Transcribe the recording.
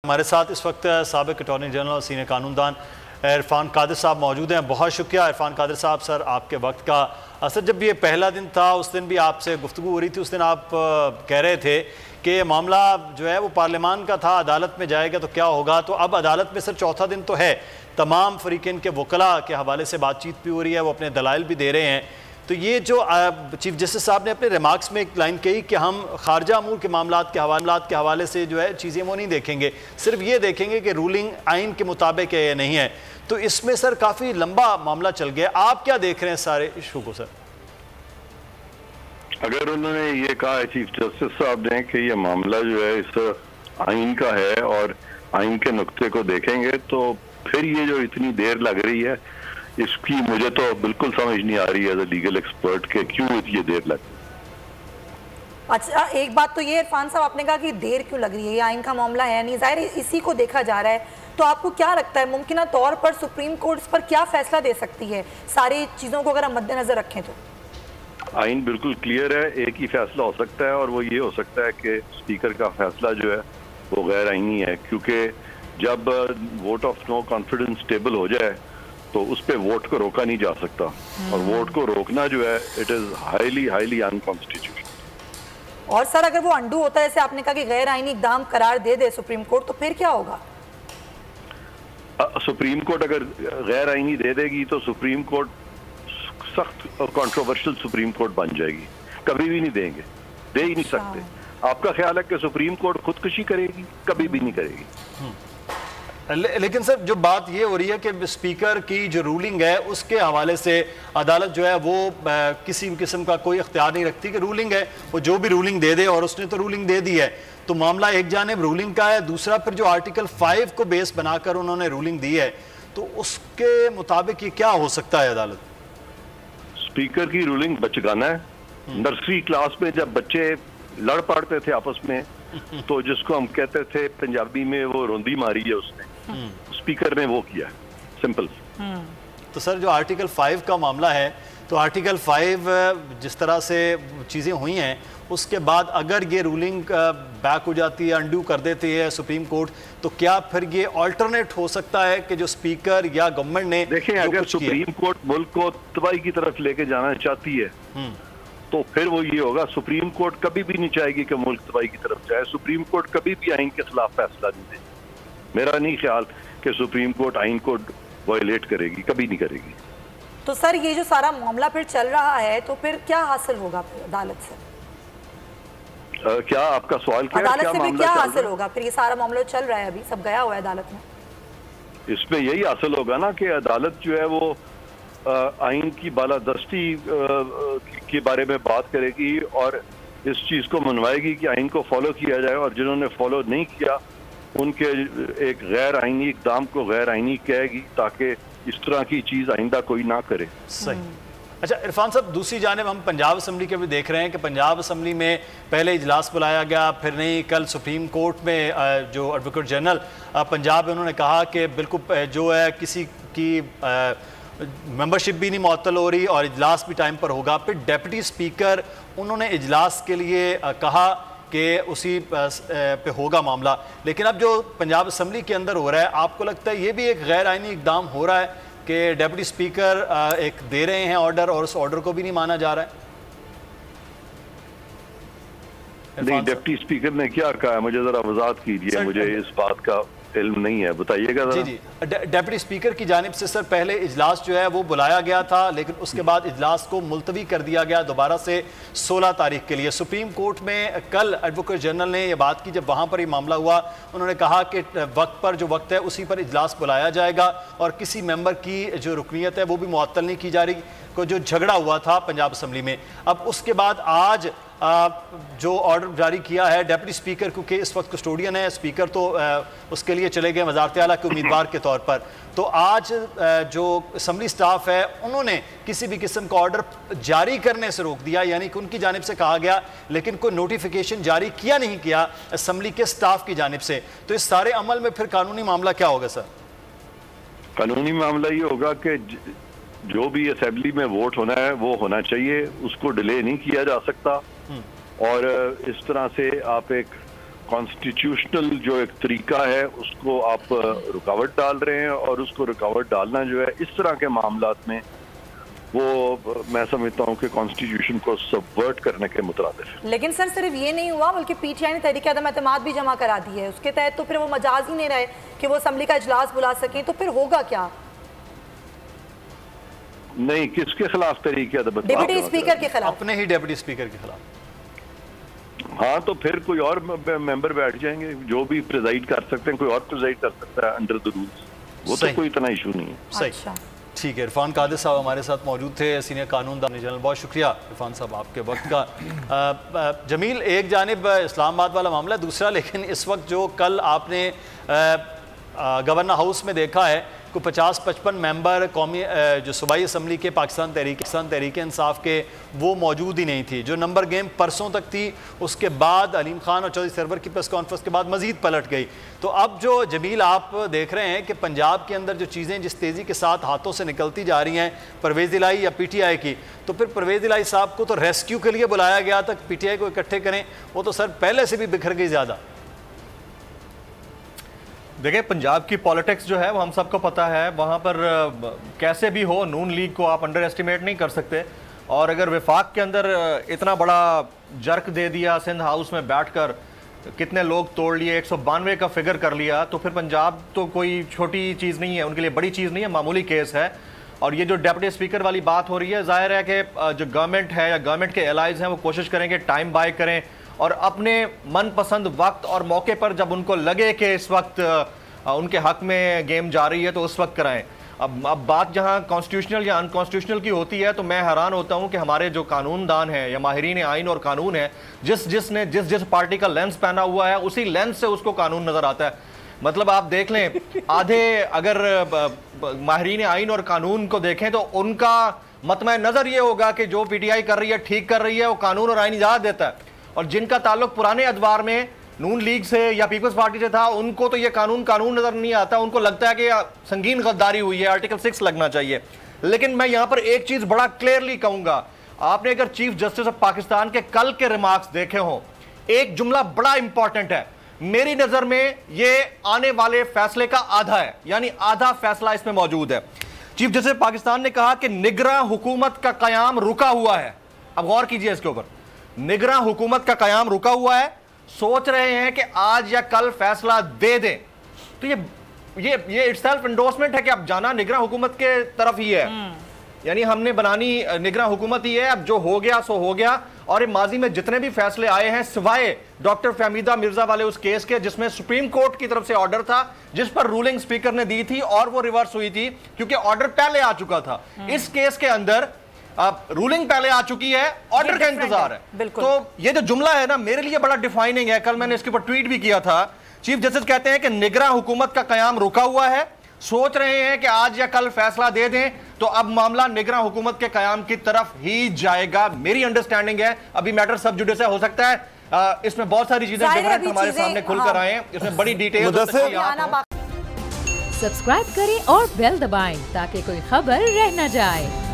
हमारे साथ इस वक्त साबिक अटॉर्नी जनरल और सीनियर कानूनदान इरफान कादिर साहब मौजूद हैं। बहुत शुक्रिया इरफान कादिर साहब सर आपके वक्त का। असर जब ये पहला दिन था उस दिन भी आपसे गुफ्तगू हो रही थी, उस दिन आप कह रहे थे कि ये मामला जो है वो पार्लियामान का था, अदालत में जाएगा तो क्या होगा। तो अब अदालत में सर चौथा दिन तो है, तमाम फरीक़ैन के वकला के हवाले से बातचीत भी हो रही है, वो अपने दलाइल भी दे रहे हैं। तो ये जो चीफ जस्टिस साहब ने अपने रिमार्क्स में एक लाइन कही कि हम खारजा अमूर के मामलात के हवाले से जो है चीज़ें वो नहीं देखेंगे, सिर्फ ये देखेंगे कि रूलिंग आइन के मुताबिक है या नहीं है। तो इसमें सर काफ़ी लंबा मामला चल गया, आप क्या देख रहे हैं सारे इशू को सर? अगर उन्होंने ये कहा चीफ जस्टिस साहब ने कि ये मामला जो है इस आइन का है और आइन के नुक्ते को देखेंगे, तो फिर ये जो इतनी देर लग रही है इसकी मुझे तो बिल्कुल समझ नहीं आ रही है एज ए लीगल एक्सपर्ट के क्यों ये देर लग। अच्छा, एक बात तो ये इरफान साहब आपने कहा कि देर क्यों लग रही है, ये आइन का मामला है नहीं, जाहिर इसी को देखा जा रहा है। तो आपको क्या लगता है मुमकिन तौर पर सुप्रीम कोर्ट इस पर क्या फैसला दे सकती है, सारी चीज़ों को अगर हम मद्देनजर रखें तो? आइन बिल्कुल क्लियर है, एक ही फैसला हो सकता है और वो ये हो सकता है कि स्पीकर का फैसला जो है वो गैर आइनी है, क्योंकि जब vote of no confidence table हो जाए तो उस पर वोट को रोका नहीं जा सकता, और वोट को रोकना जो है इट इज हाईली अनकॉन्स्टिट्यूशनल। और सर अगर वो अंडू होता है, जैसे आपने कहा कि गैर आइनी इकदाम करार दे दे सुप्रीम कोर्ट, तो फिर क्या होगा? सुप्रीम कोर्ट अगर गैर आइनी दे देगी तो सुप्रीम कोर्ट सख्त और कंट्रोवर्शियल सुप्रीम कोर्ट बन जाएगी, कभी भी नहीं देंगे, दे ही नहीं सकते। आपका ख्याल है कि सुप्रीम कोर्ट खुदकुशी करेगी? कभी भी नहीं करेगी। लेकिन सर जो बात ये हो रही है कि स्पीकर की जो रूलिंग है उसके हवाले से अदालत जो है वो किसी भी किस्म का कोई इख्तियार नहीं रखती कि रूलिंग है वो जो भी रूलिंग दे दे, और उसने तो रूलिंग दे दी है। तो मामला एक जानिब रूलिंग का है, दूसरा फिर जो आर्टिकल 5 को बेस बनाकर उन्होंने रूलिंग दी है, तो उसके मुताबिक ये क्या हो सकता है? अदालत स्पीकर की रूलिंग बचगाना है। नर्सरी क्लास में जब बच्चे लड़ पड़ते थे आपस में तो जिसको हम कहते थे पंजाबी में वो रोंदी मारी है उसने, स्पीकर ने वो किया, सिंपल। तो सर जो आर्टिकल 5 का मामला है, तो आर्टिकल 5 जिस तरह से चीज़ें हुई हैं उसके बाद अगर ये रूलिंग बैक हो जाती है, अंडू कर देती है सुप्रीम कोर्ट, तो क्या फिर ये ऑल्टरनेट हो सकता है कि जो स्पीकर या गवर्नमेंट ने देखें, अगर सुप्रीम कोर्ट मुल्क को तबाही की तरफ लेके जाना चाहती है तो फिर वो ये होगा, सुप्रीम कोर्ट कभी भी नहीं चाहेगी कि मुल्क तबाही की तरफ जाए। सुप्रीम कोर्ट कभी भी आइन के खिलाफ फैसला नहीं देगी। मेरा नहीं ख्याल कि सुप्रीम कोर्ट आइन को वायलेट करेगी, कभी नहीं करेगी। तो सर ये जो सारा मामला फिर चल रहा है तो फिर क्या हासिल होगा फिर अदालत से? क्या आपका सवाल क्या है? अदालत से फिर क्या हासिल होगा? फिर ये सारा मामला चल रहा है, अभी सब गया हुआ है अदालत में, इसमें यही हासिल होगा ना कि अदालत जो है वो आइन की बालादस्ती के बारे में बात करेगी और इस चीज को मनवाएगी कि आइन को फॉलो किया जाए, और जिन्होंने फॉलो नहीं किया उनके एक गैर आइनी इकदाम को गैर आइनी कहेगी, ताकि इस तरह की चीज आइंदा कोई ना करे। सही। अच्छा इरफान साहब, दूसरी जानिब हम पंजाब असम्बली के भी देख रहे हैं कि पंजाब असम्बली में पहले इजलास बुलाया गया, फिर नहीं, कल सुप्रीम कोर्ट में जो एडवोकेट जनरल पंजाब में उन्होंने कहा कि बिल्कुल जो है किसी की मेंबरशिप भी नहीं मुअत्तल हो रही और इजलास भी टाइम पर होगा। फिर डेप्यूटी स्पीकर उन्होंने इजलास के लिए कहा कि उसी पे होगा मामला, लेकिन अब जो पंजाब असम्बली के अंदर हो रहा है, आपको लगता है ये भी एक गैर आइनी इकदाम हो रहा है कि डेप्यूटी स्पीकर एक दे रहे हैं ऑर्डर और उस ऑर्डर को भी नहीं माना जा रहा है? नहीं, डेप्टी स्पीकर ने क्या कहा, मुझे जरा वजाहत कीजिए, मुझे इस बात का इल्म नहीं है, बताइएगा। जी जी, डेप्यूटी स्पीकर की जानिब से सर पहले इजलास जो है वो बुलाया गया था, लेकिन उसके बाद इजलास को मुलतवी कर दिया गया दोबारा से 16 तारीख के लिए। सुप्रीम कोर्ट में कल एडवोकेट जनरल ने ये बात की, जब वहाँ पर ये मामला हुआ उन्होंने कहा कि वक्त पर जो वक्त है उसी पर इजलास बुलाया जाएगा और किसी मेंबर की जो रुकनीत है वो भी मुअत्तल नहीं की जा रही, को जो झगड़ा हुआ था पंजाब असम्बली में। अब उसके बाद आज जो ऑर्डर जारी किया है डेप्यूटी स्पीकर, क्योंकि इस वक्त कस्टोडियन है स्पीकर, तो उसके लिए चले गए वज़ारत आला के उम्मीदवार के तौर पर, तो आज जो असम्बली स्टाफ है उन्होंने किसी भी किस्म का ऑर्डर जारी करने से रोक दिया, यानी कि उनकी जानिब से कहा गया, लेकिन कोई नोटिफिकेशन जारी किया नहीं किया असम्बली के स्टाफ की जानिब से। तो इस सारे अमल में फिर कानूनी मामला क्या होगा सर? कानूनी मामला ये होगा कि जो भी असेंबली में वोट होना है वो होना चाहिए, उसको डिले नहीं किया जा सकता, और इस तरह से आप एक कॉन्स्टिट्यूशनल जो एक तरीका है उसको आप रुकावट डाल रहे हैं, और उसको रुकावट डालना जो है इस तरह के मामलात में वो मैं समझता हूँ कि कॉन्स्टिट्यूशन को सबवर्ट करने के मुतरादिफ है। लेकिन सर सिर्फ ये नहीं हुआ, बल्कि पीटीआई ने तहरीक अदम एतमाद भी जमा करा दी है। उसके तहत तो फिर वो मजाज ही नहीं रहे कि वो असम्बली का इजलास बुला सकें, तो फिर होगा क्या? नहीं, किसके खिलाफ तहरीक अदम? डिप्टी स्पीकर के खिलाफ। अपने ही डिप्टी स्पीकर के खिलाफ। हाँ, तो फिर कोई और मेंबर बैठ जाएंगे जो भी प्रिजाइड कर सकते हैं, कोई और प्रिजाइड कर सकता है अंडर द रूल्स, वो तो कोई इतना इशू नहीं है। सही, अच्छा। ठीक है। इरफान कादिर साहब हमारे साथ मौजूद थे, सीनियर कानूनदान जनरल। बहुत शुक्रिया इरफान साहब आपके वक्त का। जमील, एक जानिब इस्लामाबाद वाला मामला, दूसरा लेकिन इस वक्त जो कल आपने गवर्नर हाउस में देखा है को 50-55 मेंबर कौमी जो सूबाई असम्बली के पाकिस्तान तहरीक इंसाफ के, वो मौजूद ही नहीं थी। जो नंबर गेम परसों तक थी, उसके बाद अलीम खान और चौधरी सरवर की प्रेस कॉन्फ्रेंस के बाद मजीद पलट गई। तो अब जो जमील आप देख रहे हैं कि पंजाब के अंदर जो चीज़ें जिस तेज़ी के साथ हाथों से निकलती जा रही हैं परवेज़ इलाही या PTI की, तो फिर परवेज़ इलाही साहब को तो रेस्क्यू के लिए बुलाया गया था, PTI को इकट्ठे करें, वो तो सर पहले से भी बिखर गई ज़्यादा। देखिए, पंजाब की पॉलिटिक्स जो है वो हम सबको पता है, वहाँ पर कैसे भी हो नून लीग को आप अंडर एस्टिमेट नहीं कर सकते। और अगर विफाक के अंदर इतना बड़ा जर्क दे दिया, सिंध हाउस में बैठकर कितने लोग तोड़ लिए, 192 का फिगर कर लिया, तो फिर पंजाब तो कोई छोटी चीज़ नहीं है, उनके लिए बड़ी चीज़ नहीं है, मामूली केस है। और ये जो डिप्टी स्पीकर वाली बात हो रही है, जाहिर है कि जो गवर्नमेंट है या गवर्नमेंट के एलाइज हैं वो कोशिश करेंगे टाइम बाय करें और अपने मनपसंद वक्त और मौके पर जब उनको लगे कि इस वक्त उनके हक में गेम जा रही है तो उस वक्त कराएं। अब बात जहां कॉन्स्टिट्यूशनल या अनकॉन्स्टिट्यूशनल की होती है तो मैं हैरान होता हूं कि हमारे जो कानूनदान हैं या माहिरीन आइन और कानून है, जिस पार्टी का लेंस पहना हुआ है उसी लेंस से उसको कानून नजर आता है। मतलब आप देख लें, आधे अगर माहिरीन आइन और कानून को देखें तो उनका मतम नजर ये होगा कि जो PTI कर रही है ठीक कर रही है, वो कानून और आइन इजाजत देता है। और जिनका ताल्लुक पुराने अदवार में नून लीग से या पीपल्स पार्टी से था, उनको तो ये कानून नजर नहीं आता, उनको लगता है कि संगीन गद्दारी हुई है, आर्टिकल 6 लगना चाहिए। लेकिन मैं यहां पर एक चीज बड़ा क्लियरली कहूंगा, आपने अगर चीफ जस्टिस ऑफ पाकिस्तान के कल के रिमार्क्स देखे हो, एक जुमला बड़ा इंपॉर्टेंट है, मेरी नजर में ये आने वाले फैसले का आधा है, यानी आधा फैसला इसमें मौजूद है। चीफ जस्टिस पाकिस्तान ने कहा कि निगरां हुकूमत का कयाम रुका हुआ है। अब गौर कीजिए इसके ऊपर, निगरां हुकूमत का कयाम रुका हुआ है, सोच रहे हैं कि आज या कल फैसला दे दें। तो ये इटसेल्फ एंडोर्समेंट है कि अब जाना निगरां हुकूमत के तरफ ही है, यानी हमने बनानी निगरां हुकूमत ही है, अब जो हो गया सो हो गया। और माजी में जितने भी फैसले आए हैं सिवाय डॉक्टर फहमीदा मिर्जा वाले उस केस के जिसमें सुप्रीम कोर्ट की तरफ से ऑर्डर था, जिस पर रूलिंग स्पीकर ने दी थी और वो रिवर्स हुई थी क्योंकि ऑर्डर पहले आ चुका था। इस केस के अंदर अब रूलिंग पहले आ चुकी है, ऑर्डर का इंतजार है। तो ये जो जुमला है ना, मेरे लिए बड़ा डिफाइनिंग है, कल मैंने इसके ऊपर ट्वीट भी किया था। चीफ जस्टिस कहते हैं कि निगरां हुकूमत का कयाम रुका हुआ है, सोच रहे हैं कि आज या कल फैसला दे दें, तो अब मामला निगरां हुकूमत के कयाम की तरफ ही जाएगा। मेरी अंडरस्टैंडिंग है, अभी मैटर सब जुडिस हो सकता है, इसमें बहुत सारी चीजें हमारे सामने खुलकर आए हैं, इसमें बड़ी डिटेल। सब्सक्राइब करें और बेल दबाएं ताकि कोई खबर रह न जाए।